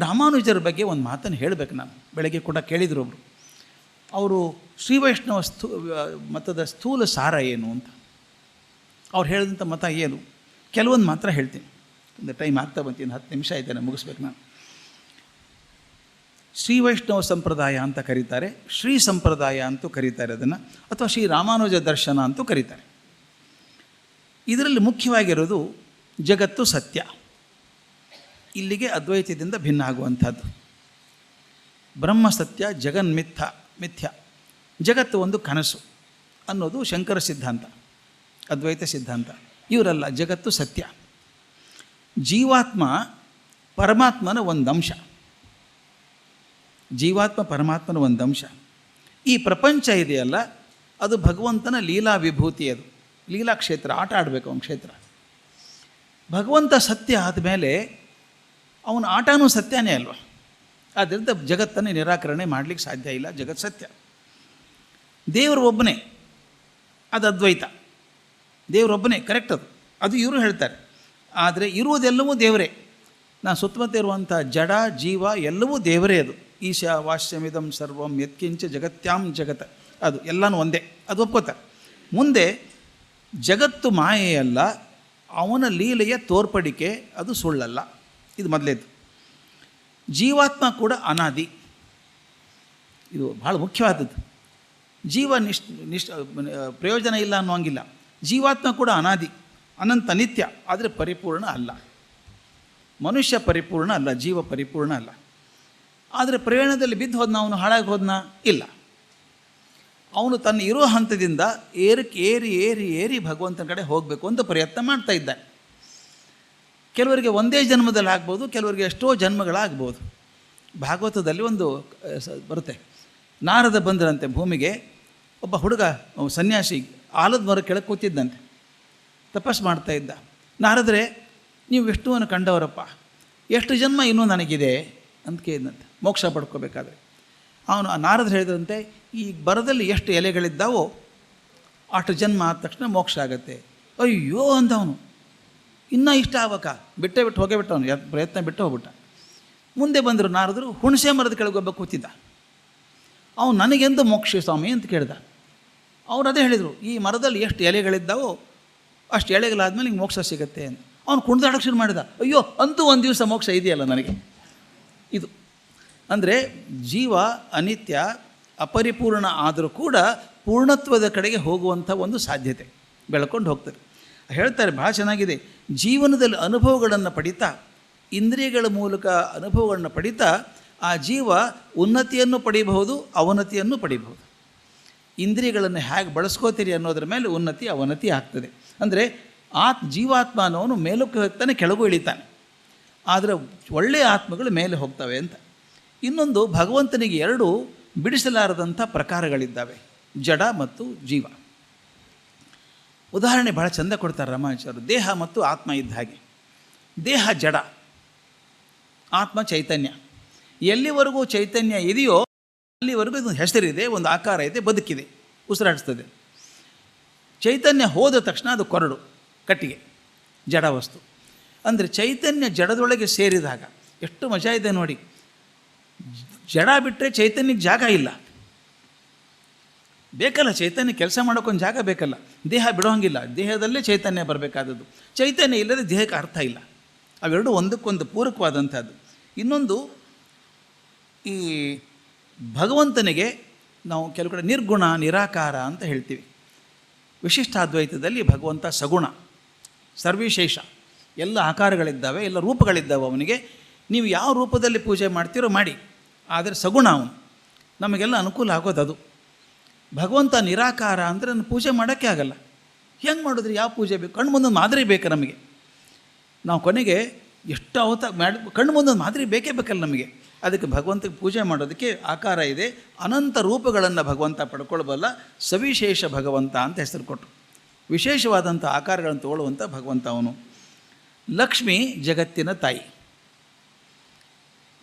ರಾಮಾನುಜರ ಬಗ್ಗೆ ಒಂದು ಮಾತನ್ನು ಹೇಳಬೇಕು. ನಾನು ಬೆಳಗ್ಗೆ ಕೂಡ ಕೇಳಿದರು ಒಬ್ಬರು, ಅವರು ಶ್ರೀವೈಷ್ಣವ ಮತದ ಸ್ಥೂಲ ಸಾರ ಏನು ಅಂತ. ಅವ್ರು ಹೇಳಿದಂಥ ಮತ ಏನು, ಕೆಲವೊಂದು ಮಾತ್ರ ಹೇಳ್ತೀನಿ. ಒಂದು ಟೈಮ್ ಆಗ್ತಾ ಬಂತೀನಿ, 10 ನಿಮಿಷ ಆಯ್ತಾನೆ, ಮುಗಿಸ್ಬೇಕು ನಾನು. ಶ್ರೀವೈಷ್ಣವ ಸಂಪ್ರದಾಯ ಅಂತ ಕರೀತಾರೆ, ಶ್ರೀ ಸಂಪ್ರದಾಯ ಅಂತೂ ಕರೀತಾರೆ ಅದನ್ನು, ಅಥವಾ ಶ್ರೀ ರಾಮಾನುಜ ದರ್ಶನ ಅಂತೂ ಕರೀತಾರೆ. ಇದರಲ್ಲಿ ಮುಖ್ಯವಾಗಿರೋದು ಜಗತ್ತು ಸತ್ಯ, ಇಲ್ಲಿಗೆ ಅದ್ವೈತದಿಂದ ಭಿನ್ನ ಆಗುವಂಥದ್ದು. ಬ್ರಹ್ಮ ಸತ್ಯ, ಮಿಥ್ಯ, ಜಗತ್ತು ಒಂದು ಕನಸು ಅನ್ನೋದು ಶಂಕರ ಸಿದ್ಧಾಂತ, ಅದ್ವೈತ ಸಿದ್ಧಾಂತ. ಇವರಲ್ಲ, ಜಗತ್ತು ಸತ್ಯ. ಜೀವಾತ್ಮ ಪರಮಾತ್ಮನ ಒಂದು ಅಂಶ, ಜೀವಾತ್ಮ ಪರಮಾತ್ಮನ ಒಂದು ಅಂಶ. ಈ ಪ್ರಪಂಚ ಇದೆಯಲ್ಲ, ಅದು ಭಗವಂತನ ಲೀಲಾ ವಿಭೂತಿ, ಅದು ಲೀಲಾ ಕ್ಷೇತ್ರ, ಆಟ ಆಡಬೇಕು ಅವನ ಕ್ಷೇತ್ರ. ಭಗವಂತ ಸತ್ಯ ಆದಮೇಲೆ ಅವನ ಆಟನೂ ಸತ್ಯನೇ ಅಲ್ವ. ಆದ್ದರಿಂದ ಜಗತ್ತನ್ನು ನಿರಾಕರಣೆ ಮಾಡಲಿಕ್ಕೆ ಸಾಧ್ಯ ಇಲ್ಲ, ಜಗತ್ತು ಸತ್ಯ. ದೇವರು ಒಬ್ಬನೇ, ಅದು ಅದ್ವೈತ. ದೇವರೊಬ್ಬನೇ, ಕರೆಕ್ಟ್ ಅದು ಇವರು ಹೇಳ್ತಾರೆ. ಆದರೆ ಇರುವುದೆಲ್ಲವೂ ದೇವರೇ. ನಾನು ಸುತ್ತಮುತ್ತ ಇರುವಂಥ ಜಡ ಜೀವ ಎಲ್ಲವೂ ದೇವರೇ. ಅದು ಈಶಾ ವಾಸ್ಯಮಿದಂ ಸರ್ವಂ ಯತ್ಕಿಂಚ ಜಗತ್ಯಾಂ ಜಗತ್, ಅದು ಎಲ್ಲನೂ ಒಂದೇ, ಅದು ಒಪ್ಕೋತಾರೆ. ಮುಂದೆ ಜಗತ್ತು ಮಾಯೆಯಲ್ಲ, ಅವನ ಲೀಲೆಯ ತೋರ್ಪಡಿಕೆ, ಅದು ಸುಳ್ಳಲ್ಲ. ಇದು ಮೊದಲೇದು. ಜೀವಾತ್ಮ ಕೂಡ ಅನಾದಿ, ಇದು ಭಾಳ ಮುಖ್ಯವಾದದ್ದು. ಜೀವ ಪ್ರಯೋಜನ ಇಲ್ಲ ಅನ್ನೋಂಗಿಲ್ಲ. ಜೀವಾತ್ಮ ಕೂಡ ಅನಾದಿ, ಅನಂತ, ನಿತ್ಯ, ಆದರೆ ಪರಿಪೂರ್ಣ ಅಲ್ಲ. ಮನುಷ್ಯ ಪರಿಪೂರ್ಣ ಅಲ್ಲ, ಜೀವ ಪರಿಪೂರ್ಣ ಅಲ್ಲ. ಆದರೆ ಪ್ರಯಾಣದಲ್ಲಿ ಬಿದ್ದು ಹೋದ್ನ, ಅವನು ಹಾಳಾಗಿ ಹೋದ್ನ? ಇಲ್ಲ. ಅವನು ತನ್ನ ಇರೋ ಹಂತದಿಂದ ಏರಿ ಭಗವಂತನ ಕಡೆ ಹೋಗಬೇಕು ಅಂತ ಪ್ರಯತ್ನ ಮಾಡ್ತಾ ಇದ್ದಾನೆ. ಕೆಲವರಿಗೆ ಒಂದೇ ಜನ್ಮದಲ್ಲಿ ಆಗ್ಬೋದು, ಕೆಲವರಿಗೆ ಎಷ್ಟೋ ಜನ್ಮಗಳಾಗ್ಬೋದು. ಭಾಗವತದಲ್ಲಿ ಒಂದು ಬರುತ್ತೆ, ನಾರದ ಬಂದರಂತೆ ಭೂಮಿಗೆ. ಒಬ್ಬ ಹುಡುಗ ಸನ್ಯಾಸಿ ಆಲದ ಮರ ಕೆಳಗೆ ಕೂತಿದ್ದಂತೆ, ತಪಸ್ಸು ಮಾಡ್ತಾ ಇದ್ದ. ನಾರದರೆ, ನೀವು ವಿಷ್ಣುವನ್ನು ಕಂಡವರಪ್ಪ, ಎಷ್ಟು ಜನ್ಮ ಇನ್ನೂ ನನಗಿದೆ ಅಂತ ಕೇಳಿದಂತೆ, ಮೋಕ್ಷ ಪಡ್ಕೋಬೇಕಾದ್ರೆ. ಅವನು ನಾರದ್ರು ಹೇಳಿದಂತೆ, ಈ ಬರದಲ್ಲಿ ಎಷ್ಟು ಎಲೆಗಳಿದ್ದಾವೋ ಅಷ್ಟು ಜನ್ಮ ಆದ ತಕ್ಷಣ ಮೋಕ್ಷ ಆಗತ್ತೆ. ಅಯ್ಯೋ ಅಂದವನು, ಇನ್ನೂ ಇಷ್ಟ ಆಗ್ಬೇಕಾ, ಬಿಟ್ಟು ಹೋಗೇ ಅವನು, ಪ್ರಯತ್ನ ಬಿಟ್ಟು ಹೋಗ್ಬಿಟ್ಟ. ಮುಂದೆ ಬಂದರು ನಾರದರು, ಹುಣಸೆ ಮರದ ಕೆಳಗೆ ಒಬ್ಬ ಕೂತಿದ್ದ. ಅವನು, ನನಗೆಂದು ಮೋಕ್ಷ ಸ್ವಾಮಿ ಅಂತ ಕೇಳ್ದ. ಅವ್ರು ಅದೇ ಹೇಳಿದರು, ಈ ಮರದಲ್ಲಿ ಎಷ್ಟು ಎಲೆಗಳಿದ್ದಾವೋ ಅಷ್ಟು ಎಲೆಗಳಾದ್ಮೇಲೆ ನಿಂಗೆ ಮೋಕ್ಷ ಸಿಗುತ್ತೆ ಅಂತ. ಅವನು ಕುಣಿದಾಡೋಕ್ಕೆ ಶುರು ಮಾಡಿದ. ಅಯ್ಯೋ, ಅಂತೂ ಒಂದು ದಿವಸ ಮೋಕ್ಷ ಇದೆಯಲ್ಲ ನನಗೆ. ಇದು ಅಂದರೆ ಜೀವ ಅನಿತ್ಯ, ಅಪರಿಪೂರ್ಣ ಆದರೂ ಕೂಡ ಪೂರ್ಣತ್ವದ ಕಡೆಗೆ ಹೋಗುವಂಥ ಒಂದು ಸಾಧ್ಯತೆ ಬೆಳ್ಕೊಂಡು ಹೋಗ್ತಾರೆ. ಹೇಳ್ತಾರೆ, ಭಾಳ ಚೆನ್ನಾಗಿದೆ. ಜೀವನದಲ್ಲಿ ಅನುಭವಗಳನ್ನು ಪಡಿತಾ, ಇಂದ್ರಿಯಗಳ ಮೂಲಕ ಅನುಭವಗಳನ್ನು ಪಡಿತಾ, ಆ ಜೀವ ಉನ್ನತಿಯನ್ನು ಪಡೆಯಬಹುದು, ಅವನತಿಯನ್ನು ಪಡೆಯಬಹುದು. ಇಂದ್ರಿಯಗಳನ್ನು ಹೇಗೆ ಬಳಸ್ಕೋತೀರಿ ಅನ್ನೋದ್ರ ಮೇಲೆ ಉನ್ನತಿ ಅವನತಿ ಆಗ್ತದೆ. ಅಂದರೆ ಜೀವಾತ್ಮ ಅನ್ನೋನು ಮೇಲಕ್ಕೆ ಹೋಗ್ತಾನೆ, ಕೆಳಗೂ ಇಳಿತಾನೆ. ಆದರೆ ಒಳ್ಳೆಯ ಆತ್ಮಗಳು ಮೇಲೆ ಹೋಗ್ತವೆ ಅಂತ. ಇನ್ನೊಂದು, ಭಗವಂತನಿಗೆ 2 ಬಿಡಿಸಲಾರದಂಥ ಪ್ರಕಾರಗಳಿದ್ದಾವೆ, ಜಡ ಮತ್ತು ಜೀವ. ಉದಾಹರಣೆ ಭಾಳ ಚಂದ ಕೊಡ್ತಾರೆ ರಾಮಾನುಜರು. ದೇಹ ಮತ್ತು ಆತ್ಮ ಇದ್ದ ಹಾಗೆ. ದೇಹ ಜಡ, ಆತ್ಮ ಚೈತನ್ಯ. ಎಲ್ಲಿವರೆಗೂ ಚೈತನ್ಯ ಇದೆಯೋ ಅಲ್ಲಿವರೆಗೂ ಇದೊಂದು ಹೆಸರಿದೆ, ಒಂದು ಆಕಾರ ಇದೆ, ಬದುಕಿದೆ, ಉಸಿರಾಡಿಸ್ತದೆ. ಚೈತನ್ಯ ಹೋದ ತಕ್ಷಣ ಅದು ಕೊರಡು, ಕಟ್ಟಿಗೆ, ಜಡ ವಸ್ತು. ಅಂದರೆ ಚೈತನ್ಯ ಜಡದೊಳಗೆ ಸೇರಿದಾಗ ಎಷ್ಟು ಮಜಾ ಇದೆ ನೋಡಿ. ಜಡ ಬಿಟ್ಟರೆ ಚೈತನ್ಯಕ್ಕೆ ಜಾಗ ಇಲ್ಲ, ಬೇಕಲ್ಲ, ಚೈತನ್ಯ ಕೆಲಸ ಮಾಡೋಕ್ಕೊಂದು ಜಾಗ ಬೇಕಲ್ಲ. ದೇಹ ಬಿಡೋಂಗಿಲ್ಲ, ದೇಹದಲ್ಲೇ ಚೈತನ್ಯ ಬರಬೇಕಾದದ್ದು. ಚೈತನ್ಯ ಇಲ್ಲದೆ ದೇಹಕ್ಕೆ ಅರ್ಥ ಇಲ್ಲ. ಅವೆರಡು ಒಂದಕ್ಕೊಂದು ಪೂರಕವಾದಂಥದ್ದು. ಇನ್ನೊಂದು, ಈ ಭಗವಂತನಿಗೆ ನಾವು ಕೆಲವು ಕಡೆ ನಿರ್ಗುಣ ನಿರಾಕಾರ ಅಂತ ಹೇಳ್ತೀವಿ. ವಿಶಿಷ್ಟಾದ್ವೈತದಲ್ಲಿ ಭಗವಂತ ಸಗುಣ, ಸರ್ವಿಶೇಷ, ಎಲ್ಲ ಆಕಾರಗಳಿದ್ದಾವೆ, ಎಲ್ಲ ರೂಪಗಳಿದ್ದಾವೆ ಅವನಿಗೆ. ನೀವು ಯಾವ ರೂಪದಲ್ಲಿ ಪೂಜೆ ಮಾಡ್ತೀರೋ ಮಾಡಿ, ಆದರೆ ಸಗುಣ ಅವನು, ನಮಗೆಲ್ಲ ಅನುಕೂಲ ಆಗೋದು ಅದು. ಭಗವಂತ ನಿರಾಕಾರ ಅಂದರೆ ನಾನು ಪೂಜೆ ಮಾಡೋಕ್ಕೆ ಆಗಲ್ಲ. ಹೆಂಗೆ ಮಾಡಿದ್ರಿ, ಯಾವ ಪೂಜೆ ಬೇಕು? ಕಣ್ಣು ಮುಂದೊಂದು ಮಾದರಿ ಬೇಕು ನಮಗೆ. ನಾವು ಕೊನೆಗೆ ಎಷ್ಟು ಕಣ್ಣು ಮುಂದೊಂದು ಮಾದರಿ ಬೇಕೇ ಬೇಕಲ್ಲ ನಮಗೆ. ಅದಕ್ಕೆ ಭಗವಂತಗೆ ಪೂಜೆ ಮಾಡೋದಕ್ಕೆ ಆಕಾರ ಇದೆ. ಅನಂತ ರೂಪಗಳನ್ನು ಭಗವಂತ ಪಡ್ಕೊಳ್ಬಲ್ಲ, ಸವಿಶೇಷ ಭಗವಂತ ಅಂತ ಹೆಸರು ಕೊಟ್ಟರು. ವಿಶೇಷವಾದಂಥ ಆಕಾರಗಳನ್ನು ತಗೊಳ್ಳುವಂಥ ಭಗವಂತ ಅವನು. ಲಕ್ಷ್ಮಿ ಜಗತ್ತಿನ ತಾಯಿ.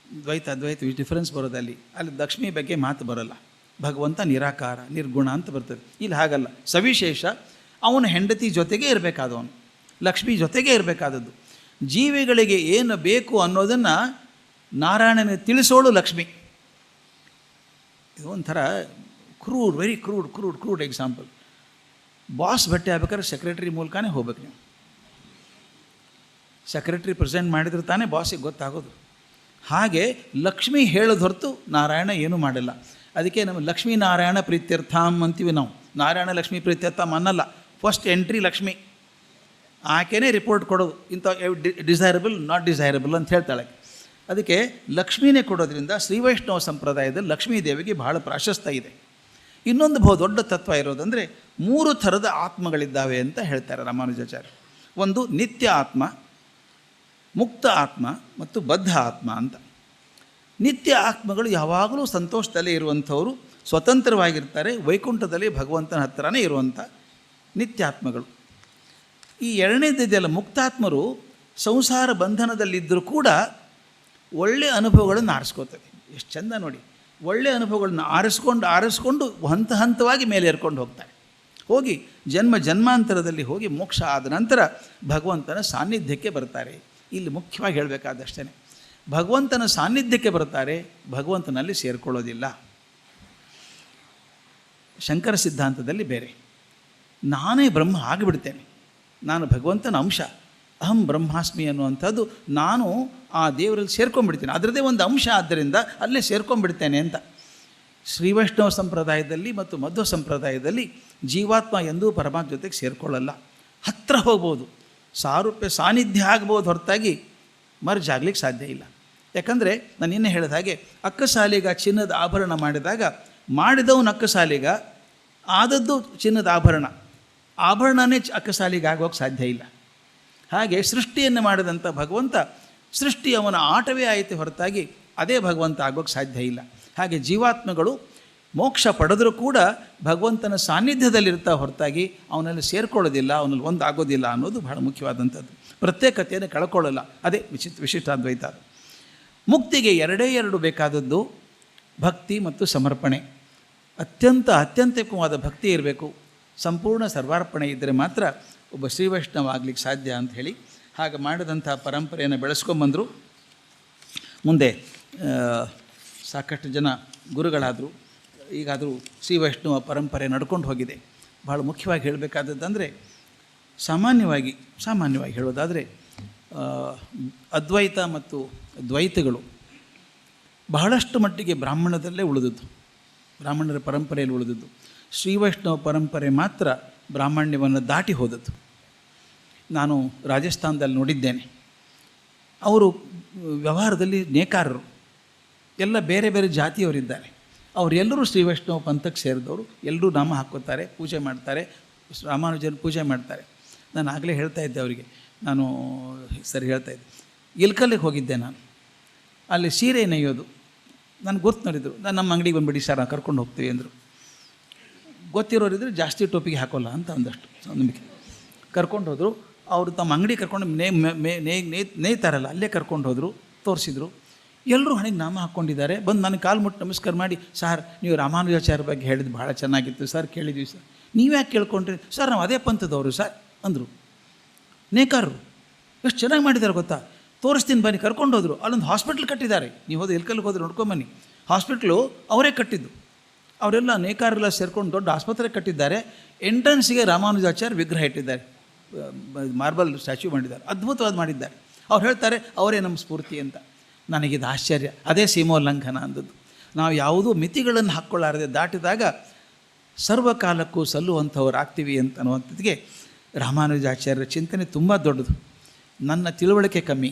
ಅದ್ವೈತ ಡಿಫರೆನ್ಸ್ ಬರೋದಲ್ಲಿ, ಅಲ್ಲಿ ಲಕ್ಷ್ಮಿ ಬಗ್ಗೆ ಮಾತು ಬರೋಲ್ಲ. ಭಗವಂತ ನಿರಾಕಾರ, ನಿರ್ಗುಣ ಅಂತ ಬರ್ತದೆ. ಇಲ್ಲಿ ಹಾಗಲ್ಲ, ಸವಿಶೇಷ. ಅವನ ಹೆಂಡತಿ ಜೊತೆಗೆ ಇರಬೇಕಾದವನು, ಲಕ್ಷ್ಮಿ ಜೊತೆಗೆ ಇರಬೇಕಾದದ್ದು. ಜೀವಿಗಳಿಗೆ ಏನು ಬೇಕು ಅನ್ನೋದನ್ನು ನಾರಾಯಣನಿಗೆ ತಿಳಿಸೋಳು ಲಕ್ಷ್ಮಿ. ಇದು ಒಂಥರ ವೆರಿ ಕ್ರೂಡ್ ಎಕ್ಸಾಂಪಲ್. ಬಾಸ್ ಭೇಟಿ ಆಗ್ಬೇಕಾದ್ರೆ ಸೆಕ್ರೆಟರಿ ಮೂಲಕನೇ ಹೋಗ್ಬೇಕು ನೀವು. ಸೆಕ್ರೆಟರಿ ಪ್ರೆಸೆಂಟ್ ಮಾಡಿದ್ರೆ ತಾನೇ ಬಾಸಿಗೆ ಗೊತ್ತಾಗೋದು. ಹಾಗೆ ಲಕ್ಷ್ಮಿ ಹೇಳೋದು ಹೊರತು ನಾರಾಯಣ ಏನೂ ಮಾಡಿಲ್ಲ. ಅದಕ್ಕೆ ನಮ್ಮ ಲಕ್ಷ್ಮೀ ನಾರಾಯಣ ಪ್ರೀತ್ಯರ್ಥಾಮ್ ಅಂತೀವಿ ನಾವು. ನಾರಾಯಣ ಲಕ್ಷ್ಮೀ ಪ್ರೀತ್ಯರ್ಥಾಮ್ ಅನ್ನಲ್ಲ. ಫಸ್ಟ್ ಎಂಟ್ರಿ ಲಕ್ಷ್ಮಿ, ಆಕೆನೇ ರಿಪೋರ್ಟ್ ಕೊಡೋದು, ಇಂಥ ಡಿಸೈರಬಲ್ ನಾಟ್ ಡಿಸೈರಬಲ್ ಅಂತ ಹೇಳ್ತಾಳೆ. ಅದಕ್ಕೆ ಲಕ್ಷ್ಮೀನೇ ಕೊಡೋದ್ರಿಂದ ಶ್ರೀ ವೈಷ್ಣವ ಸಂಪ್ರದಾಯದಲ್ಲಿ ಲಕ್ಷ್ಮೀ ದೇವಿಗೆ ಬಹಳ ಪ್ರಾಶಸ್ತ್ಯ ಇದೆ. ಇನ್ನೊಂದು ದೊಡ್ಡ ತತ್ವ ಇರೋದಂದರೆ 3 ಥರದ ಆತ್ಮಗಳಿದ್ದಾವೆ ಅಂತ ಹೇಳ್ತಾರೆ ರಾಮಾನುಜಾಚಾರ್ಯ. ಒಂದು ನಿತ್ಯ ಆತ್ಮ, ಮುಕ್ತ ಆತ್ಮ ಮತ್ತು ಬದ್ಧ ಆತ್ಮ ಅಂತ. ನಿತ್ಯ ಆತ್ಮಗಳು ಯಾವಾಗಲೂ ಸಂತೋಷದಲ್ಲೇ ಇರುವಂಥವರು, ಸ್ವತಂತ್ರವಾಗಿರ್ತಾರೆ, ವೈಕುಂಠದಲ್ಲಿ ಭಗವಂತನ ಹತ್ತಿರನೇ ಇರುವಂಥ ನಿತ್ಯಾತ್ಮಗಳು. ಈ ಎರಡನೇದಿದೆಯಲ್ಲ ಮುಕ್ತಾತ್ಮರು, ಸಂಸಾರ ಬಂಧನದಲ್ಲಿದ್ದರೂ ಕೂಡ ಒಳ್ಳೆಯ ಅನುಭವಗಳನ್ನು ಆರಿಸ್ಕೋತವೆ. ಎಷ್ಟು ಚೆಂದ ನೋಡಿ, ಒಳ್ಳೆಯ ಅನುಭವಗಳನ್ನು ಆರಿಸ್ಕೊಂಡು ಹಂತ ಹಂತವಾಗಿ ಮೇಲೆ ಏರ್ಕೊಂಡು ಹೋಗ್ತಾರೆ. ಹೋಗಿ ಜನ್ಮಾಂತರದಲ್ಲಿ ಹೋಗಿ ಮೋಕ್ಷ ಆದ ನಂತರ ಭಗವಂತನ ಸಾನ್ನಿಧ್ಯಕ್ಕೆ ಬರ್ತಾರೆ. ಇಲ್ಲಿ ಮುಖ್ಯವಾಗಿ ಹೇಳಬೇಕಾದಷ್ಟೇ, ಭಗವಂತನ ಸಾನ್ನಿಧ್ಯಕ್ಕೆ ಬರ್ತಾರೆ, ಭಗವಂತನಲ್ಲಿ ಸೇರಿಕೊಳ್ಳೋದಿಲ್ಲ. ಶಂಕರ ಸಿದ್ಧಾಂತದಲ್ಲಿ ಬೇರೆ, ನಾನೇ ಬ್ರಹ್ಮ ಆಗಿಬಿಡ್ತೇನೆ, ನಾನು ಭಗವಂತನ ಅಂಶ, ಅಹಂ ಬ್ರಹ್ಮಾಸ್ಮಿ ಅನ್ನುವಂಥದ್ದು, ನಾನು ಆ ದೇವರಲ್ಲಿ ಸೇರ್ಕೊಂಡ್ಬಿಡ್ತೇನೆ, ಅದರದ್ದೇ ಒಂದು ಅಂಶ, ಆದ್ದರಿಂದ ಅಲ್ಲೇ ಸೇರ್ಕೊಂಡ್ಬಿಡ್ತೇನೆ ಅಂತ. ಶ್ರೀ ವೈಷ್ಣವ ಸಂಪ್ರದಾಯದಲ್ಲಿ ಮತ್ತು ಮಧ್ವ ಸಂಪ್ರದಾಯದಲ್ಲಿ ಜೀವಾತ್ಮ ಎಂದೂ ಪರಮಾತ್ಮ ಜೊತೆಗೆ ಸೇರಿಕೊಳ್ಳಲ್ಲ. ಹತ್ತಿರ ಹೋಗ್ಬೋದು, ಸಾರೂಪ್ಯ ಸಾನ್ನಿಧ್ಯ ಆಗ್ಬೋದು, ಹೊರತಾಗಿ ಮರ್ಜ್ ಆಗ್ಲಿಕ್ಕೆ ಸಾಧ್ಯ ಇಲ್ಲ. ಯಾಕಂದರೆ ನಾನು ನಿನ್ನೆ ಹೇಳಿದ ಹಾಗೆ, ಅಕ್ಕಸಾಲಿಗ ಚಿನ್ನದ ಆಭರಣ ಮಾಡಿದವನು ಅಕ್ಕಸಾಲಿಗ, ಆದದ್ದು ಚಿನ್ನದ ಆಭರಣನೇ ಅಕ್ಕಸಾಲಿಗ ಆಗೋಕ್ಕೆ ಸಾಧ್ಯ ಇಲ್ಲ. ಹಾಗೆ ಸೃಷ್ಟಿಯನ್ನು ಮಾಡಿದಂಥ ಭಗವಂತ, ಸೃಷ್ಟಿ ಅವನ ಆಟವೇ ಆಯಿತು ಹೊರತಾಗಿ ಅದೇ ಭಗವಂತ ಆಗೋಕ್ಕೆ ಸಾಧ್ಯ ಇಲ್ಲ. ಹಾಗೆ ಜೀವಾತ್ಮಗಳು ಮೋಕ್ಷ ಪಡೆದರೂ ಕೂಡ ಭಗವಂತನ ಸಾನ್ನಿಧ್ಯದಲ್ಲಿರ್ತಾ ಹೊರತಾಗಿ ಅವನಲ್ಲಿ ಸೇರಿಕೊಳ್ಳೋದಿಲ್ಲ, ಅವನಲ್ಲಿ ಒಂದಾಗೋದಿಲ್ಲ ಅನ್ನೋದು ಬಹಳ ಮುಖ್ಯವಾದಂಥದ್ದು. ಪ್ರತ್ಯೇಕತೆಯನ್ನು ಕಳ್ಕೊಳ್ಳಲ್ಲ, ಅದೇ ವಿಶಿಷ್ಟಾದ್ವೈತ. ಮುಕ್ತಿಗೆ ಎರಡು ಬೇಕಾದದ್ದು ಭಕ್ತಿ ಮತ್ತು ಸಮರ್ಪಣೆ. ಅತ್ಯಂತಕವಾದ ಭಕ್ತಿ ಇರಬೇಕು, ಸಂಪೂರ್ಣ ಸರ್ವಾರ್ಪಣೆ ಇದ್ದರೆ ಮಾತ್ರ ಒಬ್ಬ ಶ್ರೀ ವೈಷ್ಣವ ಆಗಲಿಕ್ಕೆ ಸಾಧ್ಯ ಅಂತ ಹೇಳಿ ಹಾಗೆ ಮಾಡಿದಂಥ ಪರಂಪರೆಯನ್ನು ಬೆಳೆಸ್ಕೊಂಬಂದರು. ಮುಂದೆ ಸಾಕಷ್ಟು ಜನ ಗುರುಗಳಾದರು, ಈಗಾದರೂ ಶ್ರೀ ವೈಷ್ಣವ ಪರಂಪರೆ ನಡ್ಕೊಂಡು ಹೋಗಿದೆ. ಭಾಳ ಮುಖ್ಯವಾಗಿ ಹೇಳಬೇಕಾದದ್ದಂದರೆ, ಸಾಮಾನ್ಯವಾಗಿ ಹೇಳೋದಾದರೆ ಅದ್ವೈತ ಮತ್ತು ದ್ವೈತಗಳು ಬಹಳಷ್ಟು ಮಟ್ಟಿಗೆ ಬ್ರಾಹ್ಮಣದಲ್ಲೇ ಉಳಿದದ್ದು, ಬ್ರಾಹ್ಮಣರ ಪರಂಪರೆಯಲ್ಲಿ ಉಳಿದದ್ದು. ಶ್ರೀ ವೈಷ್ಣವ ಪರಂಪರೆ ಮಾತ್ರ ಬ್ರಾಹ್ಮಣ್ಯವನ್ನು ದಾಟಿ ಹೋದದ್ದು. ನಾನು ರಾಜಸ್ಥಾನದಲ್ಲಿ ನೋಡಿದ್ದೇನೆ, ಅವರು ವ್ಯವಹಾರದಲ್ಲಿ ನೇಕಾರರು, ಎಲ್ಲ ಬೇರೆ ಬೇರೆ ಜಾತಿಯವರಿದ್ದಾರೆ. ಅವರೆಲ್ಲರೂ ಶ್ರೀ ವೈಷ್ಣವ ಪಂಥಕ್ಕೆ ಸೇರಿದವರು, ಎಲ್ಲರೂ ನಾಮ ಹಾಕ್ಕೋತಾರೆ, ಪೂಜೆ ಮಾಡ್ತಾರೆ, ರಾಮಾನುಜನ ಪೂಜೆ ಮಾಡ್ತಾರೆ. ನಾನು ಆಗಲೇ ಹೇಳ್ತಾ ಇದ್ದೆ ಅವರಿಗೆ, ನಾನು ಸರಿ ಹೇಳ್ತಾ ಇದ್ದೆ, ಇಲ್ಕಲ್ಲಿಗೆ ಹೋಗಿದ್ದೆ ನಾನು. ಅಲ್ಲಿ ಸೀರೆ ನೇಯೋದು ನನಗೆ ಗೊತ್ತು ನೋಡಿದರು. ನಾನು ನಮ್ಮ ಅಂಗಡಿಗೆ ಬಂದುಬಿಡಿ ಸರ್, ನಾವು ಕರ್ಕೊಂಡು ಹೋಗ್ತೀವಿ ಅಂದರು. ಗೊತ್ತಿರೋರಿದ್ರೆ ಜಾಸ್ತಿ ಟೋಪಿಗೆ ಹಾಕೋಲ್ಲ ಅಂತ ಒಂದಷ್ಟು ನಂಬಿಕೆ. ಕರ್ಕೊಂಡು ಹೋದರು. ಅವರು ತಮ್ಮ ಅಂಗಡಿ ಕರ್ಕೊಂಡು ನೇಯ್ತಾರಲ್ಲ ಅಲ್ಲೇ ಕರ್ಕೊಂಡು ಹೋದರು, ತೋರಿಸಿದ್ರು. ಎಲ್ಲರೂ ಹಣೆಗೆ ನಾಮ ಹಾಕ್ಕೊಂಡಿದ್ದಾರೆ. ಬಂದು ನನಗೆ ಕಾಲು ಮುಟ್ಟು ನಮಸ್ಕಾರ ಮಾಡಿ, ಸರ್ ನೀವು ರಾಮಾನುಜಾಚಾರ್ಯ ಬಗ್ಗೆ ಹೇಳಿದ್ದು ಭಾಳ ಚೆನ್ನಾಗಿತ್ತು ಸರ್, ಕೇಳಿದ್ವಿ ಸರ್, ನೀವ್ಯಾಕೆ ಕೇಳ್ಕೊಂಡ್ರಿ ಸರ್, ನಾವು ಅದೇ ಪಂಥದವರು ಸರ್ ಅಂದರು. ನೇಕಾರರು ಎಷ್ಟು ಚೆನ್ನಾಗಿ ಮಾಡಿದ್ದಾರೆ ಗೊತ್ತಾ, ತೋರಿಸ್ತೀನಿ ಬನ್ನಿ. ಕರ್ಕೊಂಡು ಹೋದರು. ಅಲ್ಲೊಂದು ಹಾಸ್ಪಿಟ್ಲ್ ಕಟ್ಟಿದ್ದಾರೆ, ನೀವು ಹೋದ ಎಲ್ಕಲ್ಲಿಗೆ ಹೋದ್ರೆ ನೋಡ್ಕೊಂಬನ್ನಿ. ಹಾಸ್ಪಿಟ್ಲು ಅವರೇ ಕಟ್ಟಿದ್ದು, ಅವರೆಲ್ಲ ನೇಕಾರರೆಲ್ಲ ಸೇರ್ಕೊಂಡು ದೊಡ್ಡ ಆಸ್ಪತ್ರೆ ಕಟ್ಟಿದ್ದಾರೆ. ಎಂಟ್ರೆನ್ಸಿಗೆ ರಾಮಾನುಜಾಚಾರ್ಯ ವಿಗ್ರಹ ಇಟ್ಟಿದ್ದಾರೆ, ಮಾರ್ಬಲ್ ಸ್ಟ್ಯಾಚ್ಯೂ ಮಾಡಿದ್ದಾರೆ, ಅದ್ಭುತವಾದ ಮಾಡಿದ್ದಾರೆ. ಅವ್ರು ಹೇಳ್ತಾರೆ ಅವರೇ ನಮ್ಮ ಸ್ಫೂರ್ತಿ ಅಂತ. ನನಗಿದು ಆಶ್ಚರ್ಯ, ಅದೇ ಸೀಮೋಲ್ಲಂಘನ ಅಂದದ್ದು. ನಾವು ಯಾವುದೂ ಮಿತಿಗಳನ್ನು ಹಾಕ್ಕೊಳ್ಳಾರದೆ ದಾಟಿದಾಗ ಸರ್ವಕಾಲಕ್ಕೂ ಸಲ್ಲುವಂಥವ್ರು ಆಗ್ತೀವಿ ಅಂತ ಅನ್ನುವಂಥದ್ದಿಗೆ ರಾಮಾನುಜಾಚಾರ್ಯರ ಚಿಂತನೆ ತುಂಬ ದೊಡ್ಡದು. ನನ್ನ ತಿಳುವಳಿಕೆ ಕಮ್ಮಿ,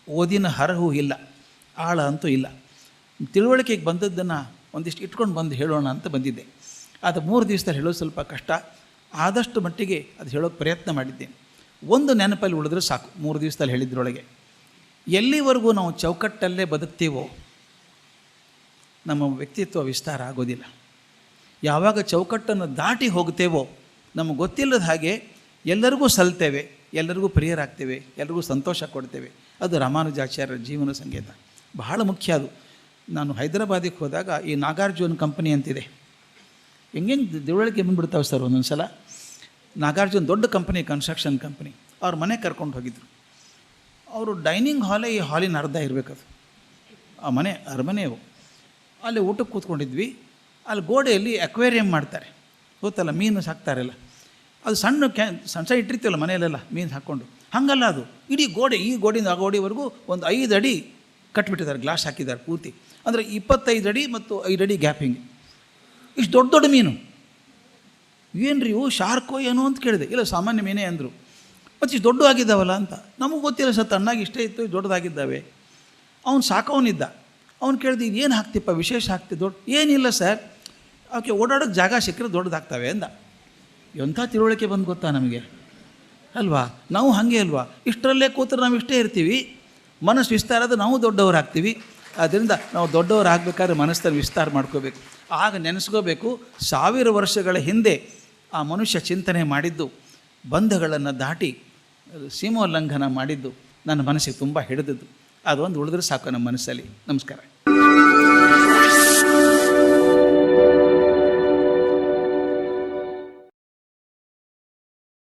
ಓದಿನ ಹರಹು ಇಲ್ಲ, ಆಳ ಅಂತೂ ಇಲ್ಲ. ತಿಳುವಳಿಕೆಗೆ ಬಂದದ್ದನ್ನು ಒಂದಿಷ್ಟು ಇಟ್ಕೊಂಡು ಬಂದು ಹೇಳೋಣ ಅಂತ ಬಂದಿದ್ದೆ. ಅದು 3 ದಿವಸದಲ್ಲಿ ಹೇಳೋದು ಸ್ವಲ್ಪ ಕಷ್ಟ, ಆದಷ್ಟು ಮಟ್ಟಿಗೆ ಅದು ಹೇಳೋಕ್ಕೆ ಪ್ರಯತ್ನ ಮಾಡಿದ್ದೇನೆ. ಒಂದು ನೆನಪಲ್ಲಿ ಉಳಿದ್ರೆ ಸಾಕು, 3 ದಿವಸದಲ್ಲಿ ಹೇಳಿದ್ರೊಳಗೆ. ಎಲ್ಲಿವರೆಗೂ ನಾವು ಚೌಕಟ್ಟಲ್ಲೇ ಬದುಕ್ತೀವೋ ನಮ್ಮ ವ್ಯಕ್ತಿತ್ವ ವಿಸ್ತಾರ ಆಗೋದಿಲ್ಲ. ಯಾವಾಗ ಚೌಕಟ್ಟನ್ನು ದಾಟಿ ಹೋಗ್ತೇವೋ ನಮಗೆ ಗೊತ್ತಿಲ್ಲದ ಹಾಗೆ ಎಲ್ಲರಿಗೂ ಸಲ್ತೇವೆ, ಎಲ್ಲರಿಗೂ ಪ್ರಿಯರಾಗ್ತೇವೆ, ಎಲ್ಲರಿಗೂ ಸಂತೋಷ ಕೊಡ್ತೇವೆ. ಅದು ರಾಮಾನುಜಾಚಾರ್ಯರ ಜೀವನ ಸಂಗೀತ, ಬಹಳ ಮುಖ್ಯ ಅದು. ನಾನು ಹೈದರಾಬಾದಿಗೆ ಹೋದಾಗ ಈ ನಾಗಾರ್ಜುನ ಕಂಪನಿ ಅಂತಿದೆ, ಹೆಂಗೇನು ತಿಳುವಳಿಕೆ ಬಂದುಬಿಡ್ತಾವೆ ಸರ್ ಒಂದೊಂದು ಸಲ. ನಾಗಾರ್ಜುನ ದೊಡ್ಡ ಕಂಪನಿ, ಕನ್ಸ್ಟ್ರಕ್ಷನ್ ಕಂಪನಿ. ಅವ್ರ ಮನೆ ಕರ್ಕೊಂಡು ಹೋಗಿದ್ರು. ಅವರು ಡೈನಿಂಗ್ ಹಾಲೇ ಈ ಹಾಲಿನ ಅರ್ಧ ಇರಬೇಕದು. ಆ ಮನೆ ಅರಮನೆಯವು. ಅಲ್ಲಿ ಊಟಕ್ಕೆ ಕೂತ್ಕೊಂಡಿದ್ವಿ. ಅಲ್ಲಿ ಗೋಡೆಯಲ್ಲಿ ಅಕ್ವೇರಿಯಂ ಮಾಡ್ತಾರೆ, ಗೊತ್ತಲ್ಲ, ಮೀನು ಸಾಕ್ತಾರಲ್ಲ, ಅದು ಸಣ್ಣ ಸಣ್ಣ ಇಟ್ಟಿರ್ತೀವಲ್ಲ ಮನೆಯಲ್ಲೆಲ್ಲ ಮೀನು ಹಾಕ್ಕೊಂಡು, ಹಾಗಲ್ಲ ಅದು. ಇಡೀ ಗೋಡೆ, ಈ ಗೋಡೆಯಿಂದ ಆ ಗೋಡೆವರೆಗೂ ಒಂದು 5 ಅಡಿ ಕಟ್ಬಿಟ್ಟಿದ್ದಾರೆ, ಗ್ಲಾಸ್ ಹಾಕಿದ್ದಾರೆ ಪೂರ್ತಿ. ಅಂದರೆ 25 ಅಡಿ ಮತ್ತು 5 ಅಡಿ ಗ್ಯಾಪ್ ಹಿಂಗೆ. ಇಷ್ಟು ದೊಡ್ಡ ದೊಡ್ಡ ಮೀನು. ಏನು ರೀ ಇವು, ಶಾರ್ಕೋ ಏನೋ ಅಂತ ಕೇಳಿದೆ. ಇಲ್ಲ, ಸಾಮಾನ್ಯ ಮೀನೇ ಅಂದರು. ಮತ್ತು ಇಷ್ಟು ದೊಡ್ಡ ಆಗಿದ್ದಾವಲ್ಲ ಅಂತ. ನಮಗೆ ಗೊತ್ತಿಲ್ಲ ಸರ್, ತಣ್ಣಾಗಿ ಇಷ್ಟೇ ಇತ್ತು, ದೊಡ್ಡದಾಗಿದ್ದಾವೆ. ಅವ್ನು ಸಾಕವನಿದ್ದ. ಅವ್ನು ಕೇಳಿದೆ, ಏನು ಹಾಕ್ತಿಪ್ಪ, ವಿಶೇಷ ಹಾಕ್ತಿ ದೊಡ್ಡ? ಏನಿಲ್ಲ ಸರ್, ಅವಕ್ಕೆ ಓಡಾಡೋಕ್ಕೆ ಜಾಗ ಸಿಕ್ಕರೆ ದೊಡ್ಡದಾಗ್ತವೆ ಅಂದ. ಎಂಥ ತಿಳುವಳಿಕೆ ಬಂದು ಗೊತ್ತಾ ನಮಗೆ, ಅಲ್ವಾ? ನಾವು ಹಾಗೆ ಅಲ್ವಾ, ಇಷ್ಟರಲ್ಲೇ ಕೂತ್ರೆ ನಾವು ಇಷ್ಟೇ ಇರ್ತೀವಿ. ಮನಸ್ಸು ವಿಸ್ತಾರ ಆದರೆ ನಾವು ದೊಡ್ಡವರಾಗ್ತೀವಿ. ಆದ್ದರಿಂದ ನಾವು ದೊಡ್ಡವರಾಗಬೇಕಾದ್ರೆ ಮನಸ್ಸನ್ನು ವಿಸ್ತಾರ ಮಾಡ್ಕೋಬೇಕು. ಆಗ ನೆನೆಸ್ಕೋಬೇಕು, 1000 ವರ್ಷಗಳ ಹಿಂದೆ ಆ ಮನುಷ್ಯ ಚಿಂತನೆ ಮಾಡಿದ್ದು, ಬಂಧಗಳನ್ನು ದಾಟಿ ಸೀಮೋಲ್ಲಂಘನ ಮಾಡಿದ್ದು ನನ್ನ ಮನಸ್ಸಿಗೆ ತುಂಬ ಹಿಡಿದದ್ದು. ಅದೊಂದು ಉಳಿದ್ರೆ ಸಾಕು ನಮ್ಮ ಮನಸ್ಸಲ್ಲಿ. ನಮಸ್ಕಾರ.